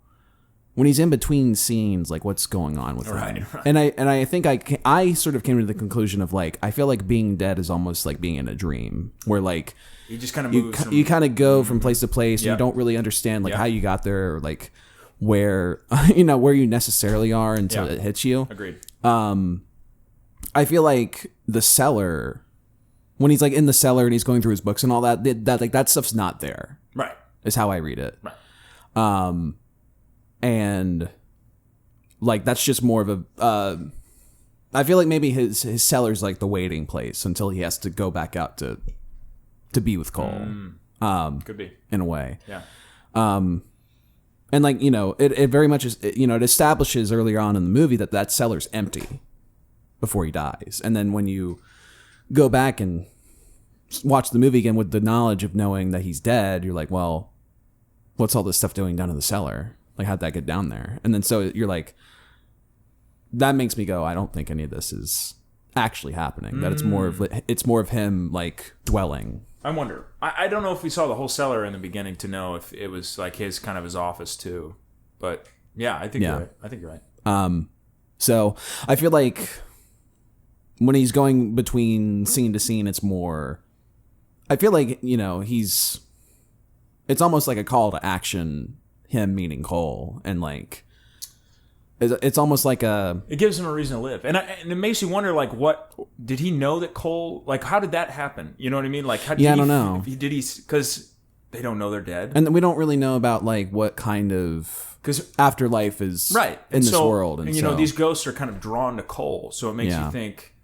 when he's in between scenes, like what's going on with him? Right. And I think I sort of came to the conclusion of like, I feel like being dead is almost like being in a dream where like He just kind of you moves. from, you kind of go from place to place and Yeah. you don't really understand like Yeah. how you got there or like where where you necessarily are until Yeah. it hits you. Agreed. I feel like the cellar, when he's like in the cellar and he's going through his books and all that like that stuff's not there. Right. Is how I read it. Right. And like that's just more of a I feel like maybe his cellar's like the waiting place until he has to go back out to be with Cole. Could be. In a way. Yeah. And like, it very much is, it establishes earlier on in the movie that cellar's empty before he dies. And then when you go back and watch the movie again with the knowledge of knowing that he's dead, you're like, well, what's all this stuff doing down in the cellar? Like, how'd that get down there? And then so you're like, that makes me go, I don't think any of this is actually happening. That it's more of him like dwelling. I wonder. I don't know if we saw the whole cellar in the beginning to know if it was like his office too. But yeah, I think you're right. I think you're right. So I feel like when he's going between scene to scene, it's more, I feel like, it's almost like a call to action, him meeting Cole, and like, it's almost like it gives him a reason to live. And it makes you wonder, like, what, did he know that Cole, like, how did that happen? You know what I mean? Like, how did I don't know. Because they don't know they're dead. And we don't really know about like what kind of afterlife is in this world. And these ghosts are kind of drawn to Cole. So it makes you think,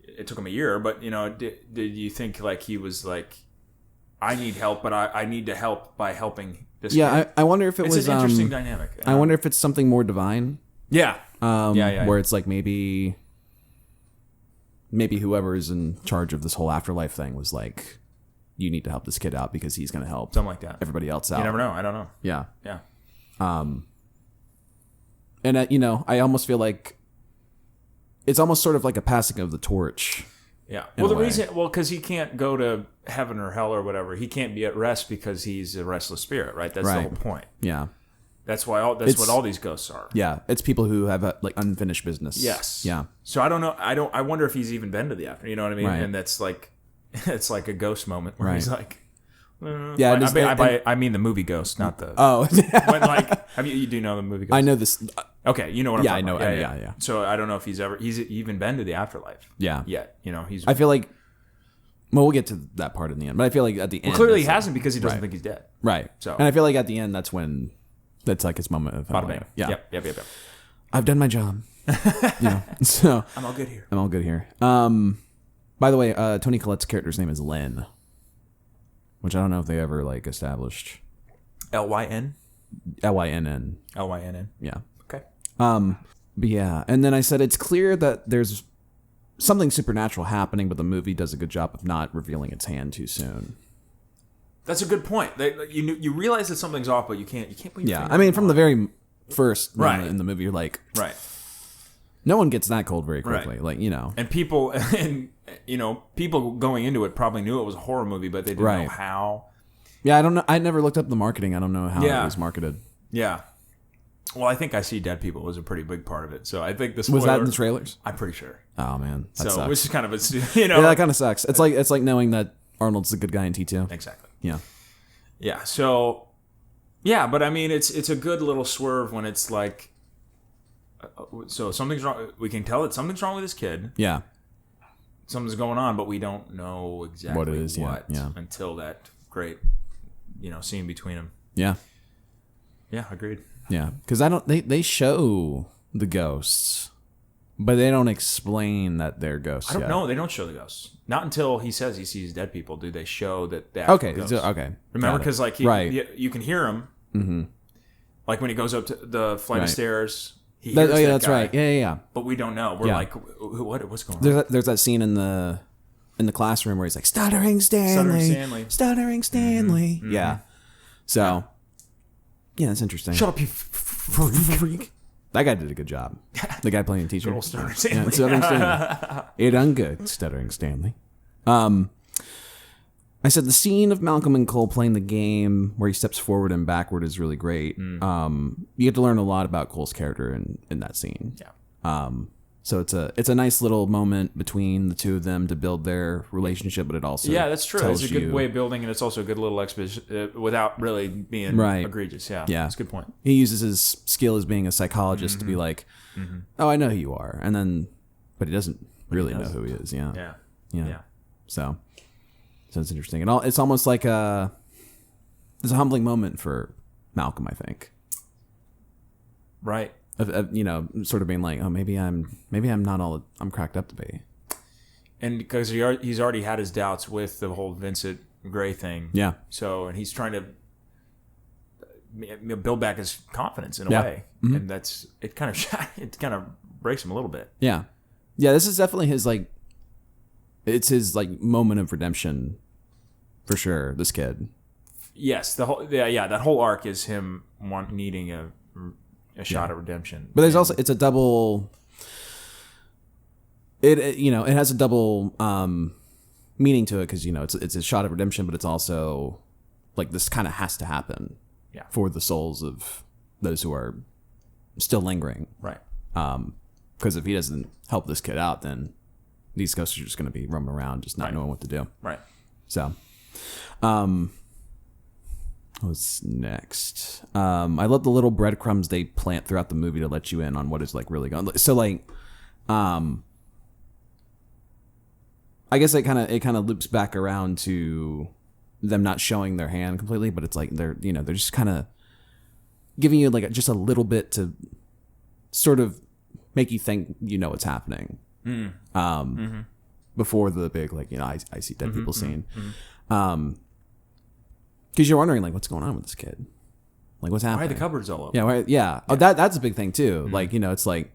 it took him a year, but did you think like he was like, I need help, but I need to help by helping this kid? I wonder if it's an interesting dynamic. I wonder if it's something more divine. Yeah. Where it's like maybe whoever is in charge of this whole afterlife thing was like, you need to help this kid out because he's going to help something like that everybody else out. You never know. I don't know. Yeah. Yeah. And I almost feel like it's almost sort of like a passing of the torch. Yeah. Well, because he can't go to heaven or hell or whatever. He can't be at rest because he's a restless spirit, right? That's the whole point. Yeah. That's why what all these ghosts are. Yeah. It's people who have like unfinished business. Yes. Yeah. So I don't know. I wonder if he's even been to the after. You know what I mean? Right. And that's like, it's like a ghost moment where he's like, I mean the movie Ghost, not the. Oh. When like, you do know the movie Ghost? I know this. Okay, you know what I'm talking about. I know. Yeah. So I don't know if he's even been to the afterlife. Yeah. Yet, he's. I feel like. Well, we'll get to that part in the end, but I feel like at the end. Clearly he hasn't because he doesn't think he's dead. Right. So, and I feel like at the end that's like his moment of. Yeah. Yep. I've done my job. So I'm all good here. By the way, Toni Collette's character's name is Lynn, which I don't know if they ever like established. Lynn. Lynn. Yeah. Okay. But yeah, and then I said it's clear that there's something supernatural happening, but the movie does a good job of not revealing its hand too soon. That's a good point. You realize that something's off, but you can't put your finger I mean, from the very first moment Right. in the movie, you're like, right. No one gets that cold very quickly. Right. Like, And people people going into it probably knew it was a horror movie, but they didn't know how. Yeah, I don't know. I never looked up the marketing. I don't know how it was marketed. Yeah. Well, I think I See Dead People was a pretty big part of it. So I think this was that in the trailers. I'm pretty sure. Oh man, that sucks. Which is kind of yeah, that kind of sucks. It's like knowing that Arnold's the good guy in T2. Exactly. Yeah. Yeah. So yeah, but I mean, it's a good little swerve when it's like, so something's wrong. We can tell that something's wrong with this kid. Yeah. Something's going on, but we don't know exactly what it is. Yeah. Until that great, scene between them. Yeah. Yeah. Agreed. Yeah, because they show the ghosts, but they don't explain that they're ghosts. I don't know. They don't show the ghosts. Not until he says he sees dead people do they show that. Okay. Ghosts. Okay. Remember, because like you can hear him. Mm-hmm. Like when he goes up to the flight of stairs, he hears that's guy, right. Yeah. But we don't know. We're like, what's going on? There's that scene in the classroom where he's like, Stuttering Stanley. Mm-hmm. Yeah. So. Yeah, that's interesting. Shut up, you freak. That guy did a good job. The guy playing teacher. Good old Stuttering Stanley. Yeah, Stuttering Stanley. It done good, Stuttering Stanley. I said the scene of Malcolm and Cole playing the game where he steps forward and backward is really great. You get to learn a lot about Cole's character in that scene. Yeah. So it's a nice little moment between the two of them to build their relationship, but it also that's true. It's a good way of building, and it's also a good little exposition without really being egregious. Yeah, that's a good point. He uses his skill as being a psychologist to be like, "Oh, I know who you are," but he doesn't really know who he is. Yeah. So it's interesting, and it's almost like there's a humbling moment for Malcolm, I think. Right. Of sort of being like, oh, maybe I'm not all I'm cracked up to be, and because he's already had his doubts with the whole Vincent Gray thing. Yeah. So, and he's trying to build back his confidence in a way, and it kind of breaks him a little bit. Yeah. This is definitely his like it's his like moment of redemption for sure. This kid. Yes, that whole arc is him needing a shot of redemption. But there's also it's a double. It has a double meaning to it because it's a shot of redemption, but it's also like this kind of has to happen. Yeah. For the souls of those who are still lingering. Right. Because if he doesn't help this kid out, then these ghosts are just going to be roaming around, just not knowing what to do. Right. So, what's next? I love the little breadcrumbs they plant throughout the movie to let you in on what is like really going. So like, I guess it kind of loops back around to them not showing their hand completely, but it's like they're just kind of giving you like just a little bit to sort of make you think what's happening before the big like I see dead people scene, because you're wondering like what's going on with this kid, like what's happening. Why are the cupboards all open? Yeah. Yeah. Oh, that's a big thing too. Like it's like,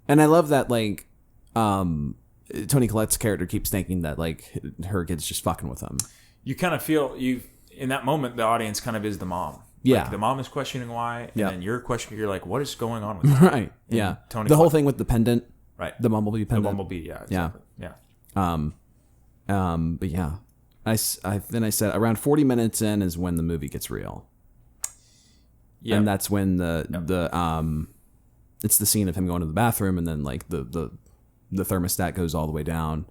and I love that like Toni Collette's character keeps thinking that like her kid's just fucking with him. You kind of feel in that moment the audience kind of is the mom. Yeah. Like the mom is questioning why, and then you're questioning. You're like, what is going on with Right. And Yeah. Toni the whole Collette. thing with the pendant. Right. The bumblebee The pendant. bumblebee. Yeah. Exactly. Yeah. But yeah, I said around 40 minutes in is when the movie gets real. Yeah. And that's when it's the scene of him going to the bathroom, and then like the thermostat goes all the way down.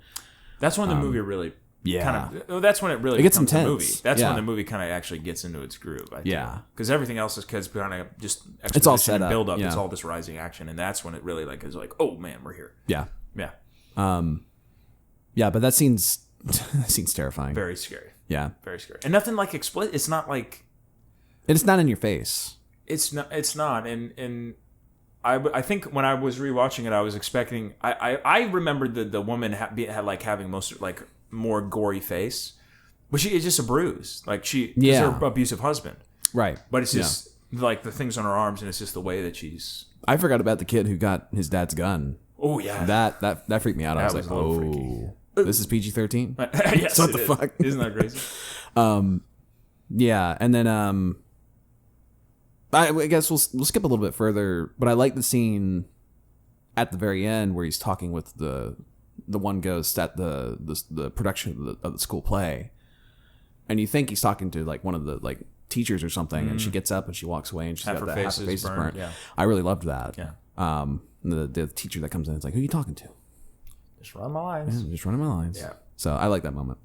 That's when the movie really. Yeah. That's when it really gets becomes intense. a movie. That's Yeah. when the movie kind of actually gets into its groove. I think. Yeah. Because everything else is kind of just It's all exposition set and up, build up. yeah. It's all this rising action, and that's when it really like is like, oh man, we're here. Yeah. Yeah. Yeah, but that scene's terrifying. Very scary. Yeah. Very scary. And nothing like explicit. It's not like. It's not in your face. It's not. It's not. And I think when I was rewatching it, I was expecting. I remembered that the woman had like having most like more gory face, but it's just a bruise. Like it's her abusive husband. Right. But it's just like the things on her arms, and it's just the way that she's. I forgot about the kid who got his dad's gun. Oh yeah. That freaked me out. I was like, was a little freaky. This is PG-13. Yes, What it the is. fuck? Isn't that crazy? Yeah, and then I guess we'll skip a little bit further, but I like the scene at the very end where he's talking with the one ghost at the production of the school play, and you think he's talking to like one of the like teachers or something, and she gets up and she walks away and she's Half got her that half face her is face is burnt, burnt. yeah. I really loved that. Yeah. The teacher that comes in is like, who are you talking to? Just run my lines. I'm just running my lines. Yeah. So I like that moment.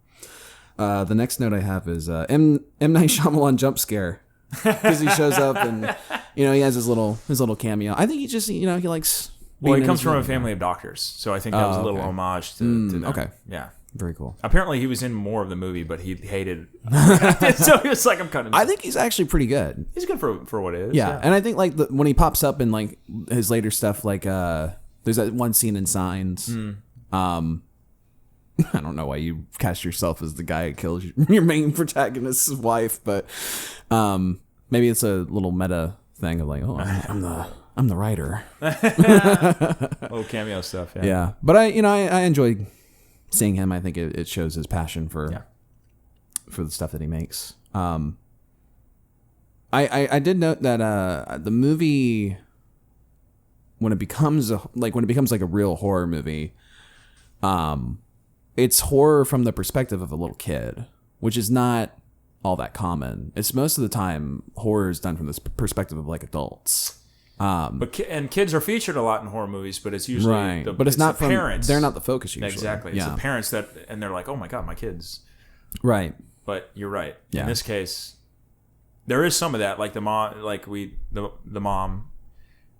The next note I have is M. Night Shyamalan jump scare, because he shows up and he has his little cameo. I think he just he likes. Well, being he in comes his from a room. family of doctors, so I think that was a little okay. homage to them. okay. Yeah. Very cool. Apparently, he was in more of the movie, but he hated it. So he was like, I'm kind of. I think he's actually pretty good. He's good for what it is. Yeah, and I think like when he pops up in like his later stuff, like there's that one scene in Signs. I don't know why you cast yourself as the guy who kills your main protagonist's wife, but maybe it's a little meta thing of like, oh, I'm the writer. Little cameo stuff. Yeah. Yeah, but I enjoy seeing him. I think it shows his passion for the stuff that he makes. I did note that the movie, when it becomes like a real horror movie, it's horror from the perspective of a little kid, which is not all that common. It's most of the time horror is done from this perspective of like adults. But kids are featured a lot in horror movies, but it's usually Right, but it's not the from parents. They're not the focus usually. Exactly. It's Yeah. the parents and they're like, oh my god, my kids. Right. But you're right. Yeah. In this case, there is some of that, like the mom, the mom,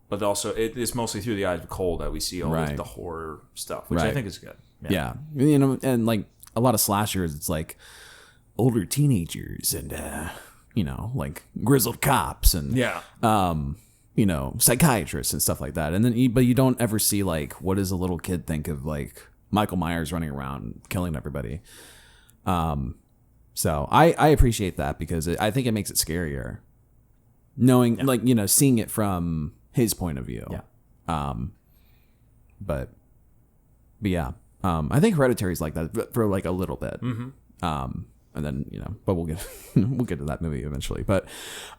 but also it's mostly through the eyes of Cole that we see all Right. the horror stuff, which I Right. think is good. Yeah. And like a lot of slashers, it's like older teenagers and like grizzled cops and Yeah. psychiatrists and stuff like that. And then but you don't ever see like what does a little kid think of like Michael Myers running around killing everybody. So I appreciate that because I think it makes it scarier knowing like seeing it from his point of view. Yeah. But yeah. I think Hereditary is like that but for like a little bit. And then, but we'll get we'll get to that movie eventually. But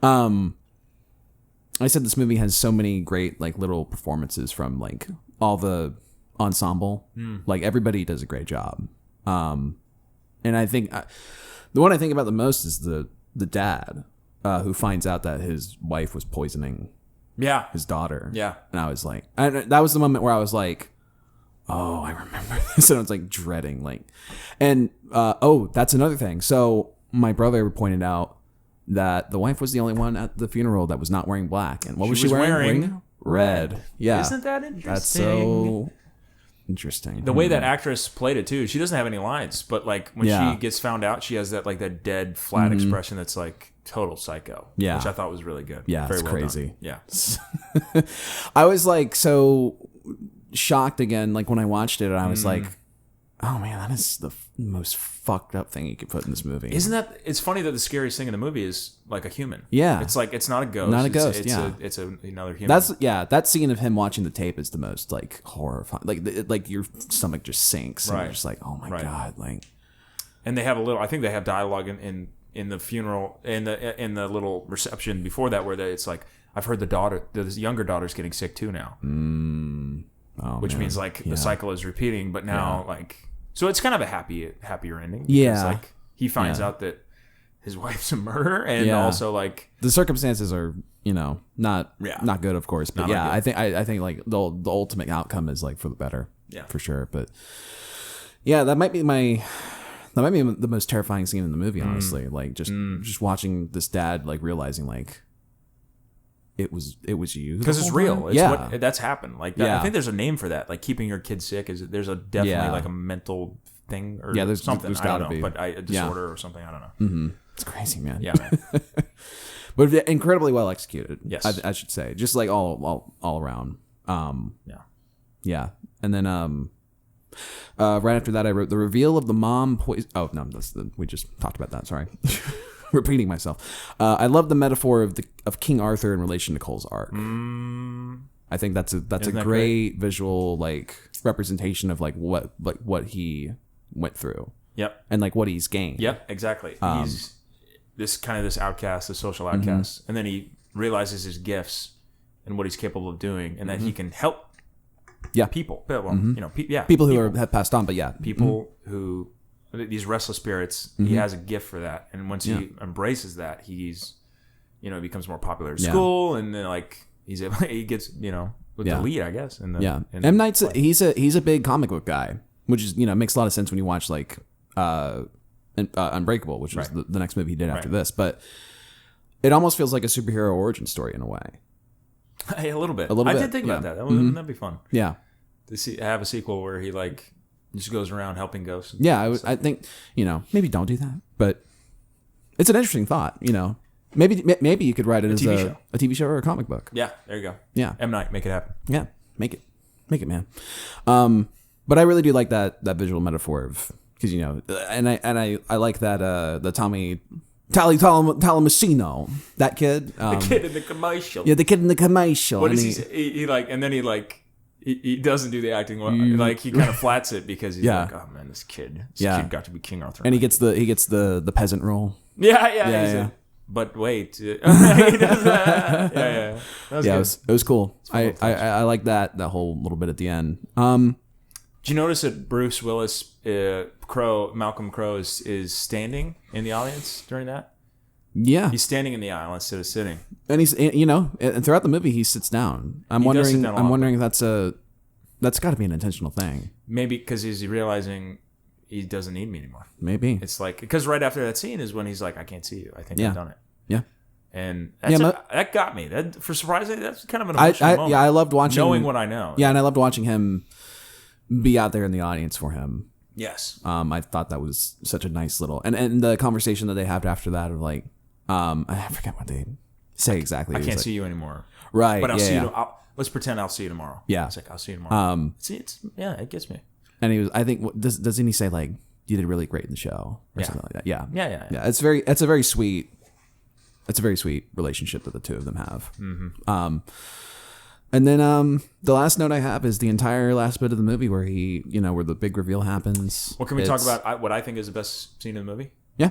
I said this movie has so many great like little performances from like all the ensemble. Like everybody does a great job. And I think the one I think about the most is the dad who finds out that his wife was poisoning his daughter. Yeah. And I was like, that was the moment where I was like, oh, I remember this. And I was like dreading that's another thing. So my brother pointed out that the wife was the only one at the funeral that was not wearing black. And what was she wearing? Red. Yeah. Isn't that interesting? That's so interesting. The way that actress played it too, she doesn't have any lines, but like when she gets found out, she has that like that dead flat expression that's like total psycho. Yeah. Which I thought was really good. Yeah. Very it's well crazy. Done. Yeah. I was like so shocked again, like when I watched it, and I was like, oh man, that is the most fucked up thing you could put in this movie. Isn't that? It's funny that the scariest thing in the movie is like a human. Yeah, it's like it's not a ghost. Not a ghost. It's another human. That scene of him watching the tape is the most like horrifying. Like your stomach just sinks. And you're just like, oh my god, like. And they have I think they have dialogue in the funeral in the little reception before that where it's like, I've heard the younger daughter's getting sick too now. Which means like the cycle is repeating, but now like. So it's kind of a happier ending. Because, like he finds out that his wife's a murderer, and also like the circumstances are not good, of course. But I think like the ultimate outcome is like for the better. Yeah, for sure. But yeah, that might be the most terrifying scene in the movie. Honestly, like just watching this dad like realizing like. It was you because it's real. It's that's happened. Like that, I think there's a name for that. Like keeping your kid sick there's definitely like a mental thing or there's something. I don't know, but a disorder or something. I don't know. Mm-hmm. It's crazy, man. Yeah, man. But incredibly well executed. Yes, I should say, just like all around. Yeah, and then right after that, I wrote the reveal of the mom poison. Oh no, we just talked about that. Sorry. Repeating myself. I love the metaphor of King Arthur in relation to Cole's arc. I think that's a great visual like representation of like what he went through. Yep. And like what he's gained. Yep, exactly. He's this outcast, the social outcast, and then he realizes his gifts and what he's capable of doing, and that he can help. People. Well, people who have passed on, but people who. These restless spirits, he has a gift for that, and once he embraces that, he's, he becomes more popular at school, and then like he gets with the lead, I guess. M. Night's he's a big comic book guy, which is makes a lot of sense when you watch like Unbreakable, which is the next movie he did after this, but it almost feels like a superhero origin story in a way. A little bit. I did think about that. That'd be fun. Yeah, to have a sequel where he like. Just goes around helping ghosts. I think maybe don't do that, but it's an interesting thought. Maybe you could write it as a TV show or a comic book. Yeah, there you go. Yeah, M. Night, make it happen. Yeah, make it, man. But I really do like that visual metaphor of because and I like that the Talamasino, that kid, the kid in the commercial. Yeah, the kid in the commercial. What is he like? And then he like. He doesn't do the acting well. Like he kind of flats it because he's like, oh man, this kid got to be King Arthur. And he gets the peasant role. Yeah. But wait, he does that. It was cool. I like that whole little bit at the end. Did you notice that Bruce Willis, Malcolm Crowe, is standing in the audience during that? Yeah, he's standing in the aisle instead of sitting, and he's and throughout the movie he sits down. I'm wondering if that's got to be an intentional thing. Maybe because he's realizing he doesn't need me anymore. Maybe it's like because right after that scene is when he's like, I can't see you. I think I've done it. Yeah, and that got me. That for surprising, that's kind of an emotional moment. Yeah, I loved watching knowing what I know. Yeah, and I loved watching him be out there in the audience for him. Yes, I thought that was such a nice little and the conversation that they have after that of like. I forget what they say exactly. I can't see you anymore. Right. But I'll see you. Let's pretend I'll see you tomorrow. Yeah. It's like, I'll see you tomorrow. It gets me. And he was, I think, doesn't he say like, you did really great in the show or something like that? Yeah. Yeah. It's a very sweet relationship that the two of them have. And then the last note I have is the entire last bit of the movie where where the big reveal happens. Well, can we talk about what I think is the best scene in the movie? Yeah.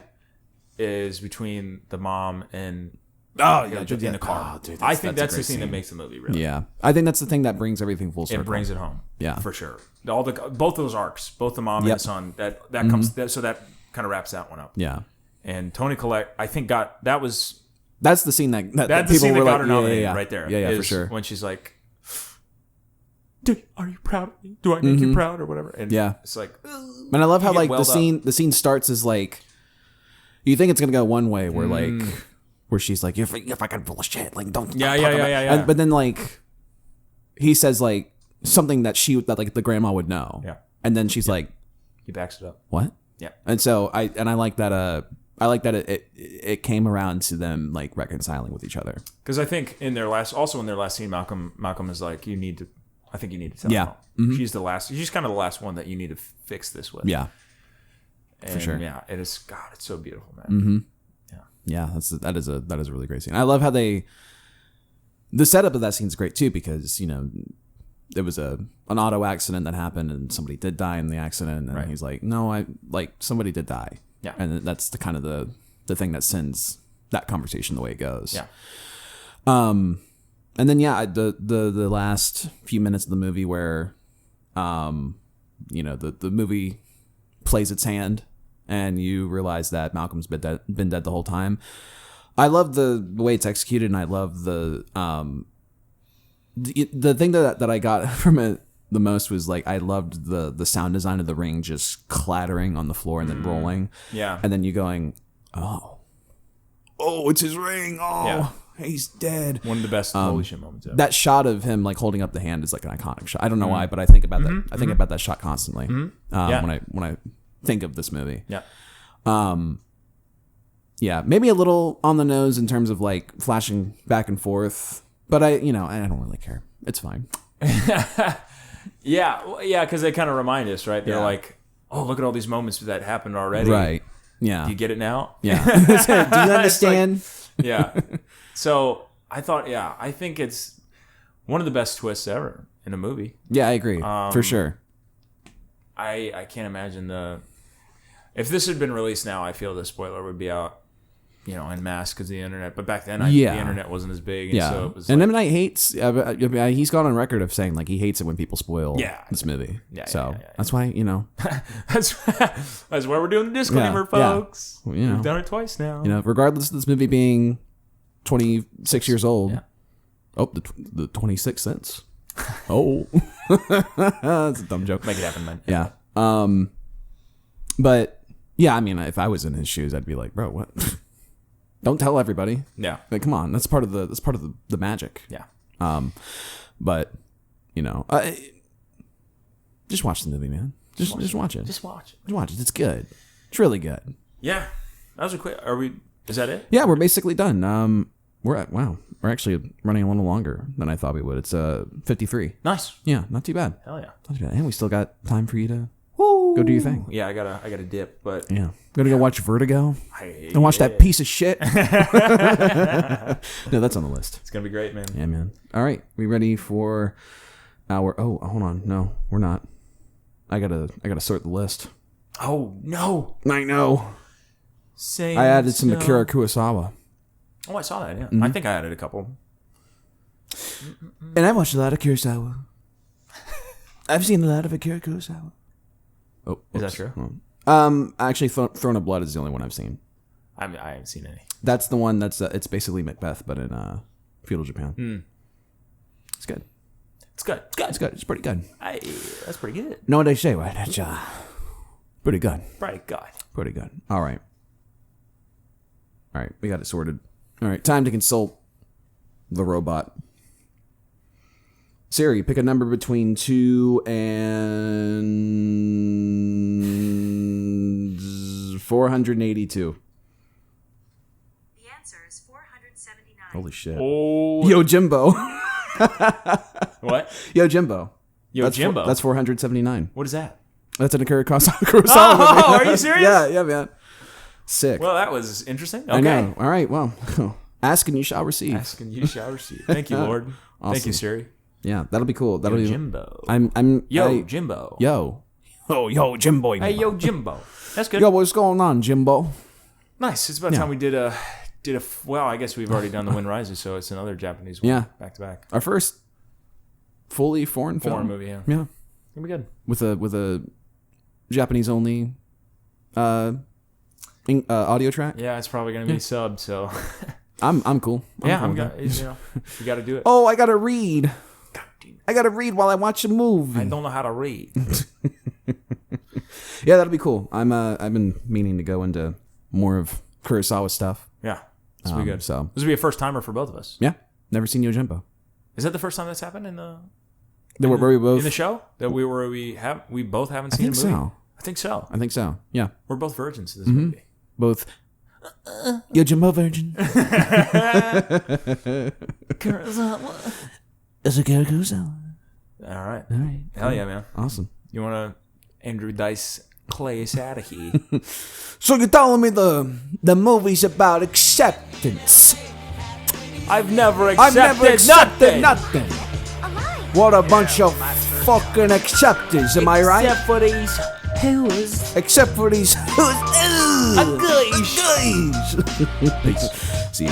Is between the mom and in the car. Oh, dude, I think that's a the great scene that makes the movie really. Yeah. I think that's the thing that brings everything full circle. It brings it home. Yeah. For sure. Both those arcs, both the mom Yep. and the son, that comes so that kind of wraps that one up. Yeah. And Toni Collette, I think that's the scene that the people scene were that got like, her nominated yeah, right there. Yeah, for is sure. When she's like, "Are you proud of me? Do I make you proud or whatever?" And Yeah. it's like, And I love how You get like welled the scene starts as like you think it's gonna go one way where like where she's like you're fucking full of shit, like don't Yeah. But then like he says like something that like the grandma would know. Yeah. And then she's like, he backs it up. what? Yeah. And so I like that it came around to them like reconciling with each other. Because I think in their last scene, Malcolm is like, I think you need to tell Yeah. Mom. She's kind of the last one that you need to fix this with. Yeah. And sure. Yeah, it is. God, it's so beautiful, man. Yeah, that is a really great scene. I love how the setup of that scene is great too, because there was an auto accident that happened and somebody did die in the accident, and Right. he's like, no, somebody did die. Yeah. And that's the kind of the thing that sends that conversation the way it goes. Yeah. And then the last few minutes of the movie where the movie plays its hand and you realize that Malcolm's been dead the whole time. I love the way it's executed, and I love the thing that I got from it the most was like I loved the sound design of the ring just clattering on the floor and then rolling. Yeah. And then you going, oh, it's his ring. Oh, Yeah. he's dead. One of the best holy shit moments ever. That shot of him like holding up the hand is like an iconic shot. I don't know why, but I think about that. I think about that shot constantly Yeah. when I think of this movie. Yeah. Yeah, maybe a little on the nose in terms of like flashing back and forth, but I don't really care. It's fine. Yeah, because they kind of remind us, right? They're Yeah. like, oh, look at all these moments that happened already. Right. Yeah. Do you get it now? Yeah. Do you understand? Yeah. So I think it's one of the best twists ever in a movie. Yeah, I agree. For sure. I can't imagine if this had been released now, I feel the spoiler would be out, en masse because the internet. But back then, the internet wasn't as big. And Yeah. So it was and like, M. Night hates, he's gone on record of saying like he hates it when people spoil this movie. Yeah, So yeah. that's why, that's why we're doing the disclaimer, Yeah. folks. Well, We've done it twice now. regardless of this movie being 26 years old. Yeah. Oh, the 26 cents. Oh, that's a dumb joke. Make it happen, man. Yeah. But yeah, I mean, if I was in his shoes, I'd be like, bro, what? Don't tell everybody. Yeah. Like, come on, that's part of the magic. Yeah. But just watch the movie, man. Just watch it. Just watch. Just watch it. It's good. It's really good. Yeah. That was a quick. Is that it? Yeah, we're basically done. We're actually running a little longer than I thought we would. It's 53. Nice. Yeah, not too bad. Hell yeah. Not too bad. And we still got time for you to go do your thing. Yeah, I gotta dip, but Yeah. Gonna go watch Vertigo I, and watch that piece of shit. No, that's on the list. It's gonna be great, man. Yeah, man. All right. We ready for our hold on. No, we're not. I gotta sort the list. Oh no. I know. Same. I added some stuff. Akira Kurosawa. Oh, I saw that. Yeah. Mm-hmm. I think I added a couple. And I watched a lot of Kurosawa. I've seen a lot of Akira Kurosawa. Oh, Is that oops. true? Actually, Throne of Blood is the only one I've seen. I haven't seen any. That's the one that's it's basically Macbeth, but in feudal Japan. It's good. It's good. It's good. It's good. It's pretty good. That's pretty good. No, they say right. That's pretty good. Right, God. Pretty good. All right. All right, we got it sorted. All right, time to consult the robot. Siri, pick a number between 2 and 482. The answer is 479. Holy shit. Oh. Yo, Jimbo. What? Yo, Jimbo. Yo, That's Jimbo. That's 479. What is that? That's an Akira Kurosawa movie. Oh, are you serious? Yeah, man. Sick. Well, that was interesting. Okay. I know. All right, well, ask and you shall receive. Ask and you shall receive. Thank you, Lord. Awesome. Thank you, Siri. Yeah, that'll be cool. That'll be Jimbo. Jimbo. Yo. Oh, yo, Jimbo. Hey, yo, Jimbo. That's good. Yo, what's going on, Jimbo? Nice. It's about time we did a. Well, I guess we've already done The Wind Rises, so it's another Japanese one. Yeah. Back to back. Our first fully foreign film movie. Yeah. Yeah. It'll be good. With a Japanese only audio track. Yeah, it's probably gonna be subbed. So. I'm cool. I'm cool cool. You got to do it. Oh, I gotta read. I gotta read while I watch a movie. I don't know how to read. Yeah, that'll be cool. I've been meaning to go into more of Kurosawa stuff. Yeah, this will be good. So this will be a first timer for both of us. yeah, never seen Yojimbo. Is that the first time that's happened in the? Where we both in the show that we both haven't seen a movie. So. I think so. I think so. Yeah, We're both virgins to this movie. both. Yojimbo virgin. It's a Kurosawa. All right. All right. Hell yeah, man. Awesome. You want to Andrew Dice Clay us out of here? So you're telling me the movie's about acceptance? I've never accepted nothing. What a bunch of fucking acceptors, am I right? Except for these who's. Except for these. A goose. Peace. See ya.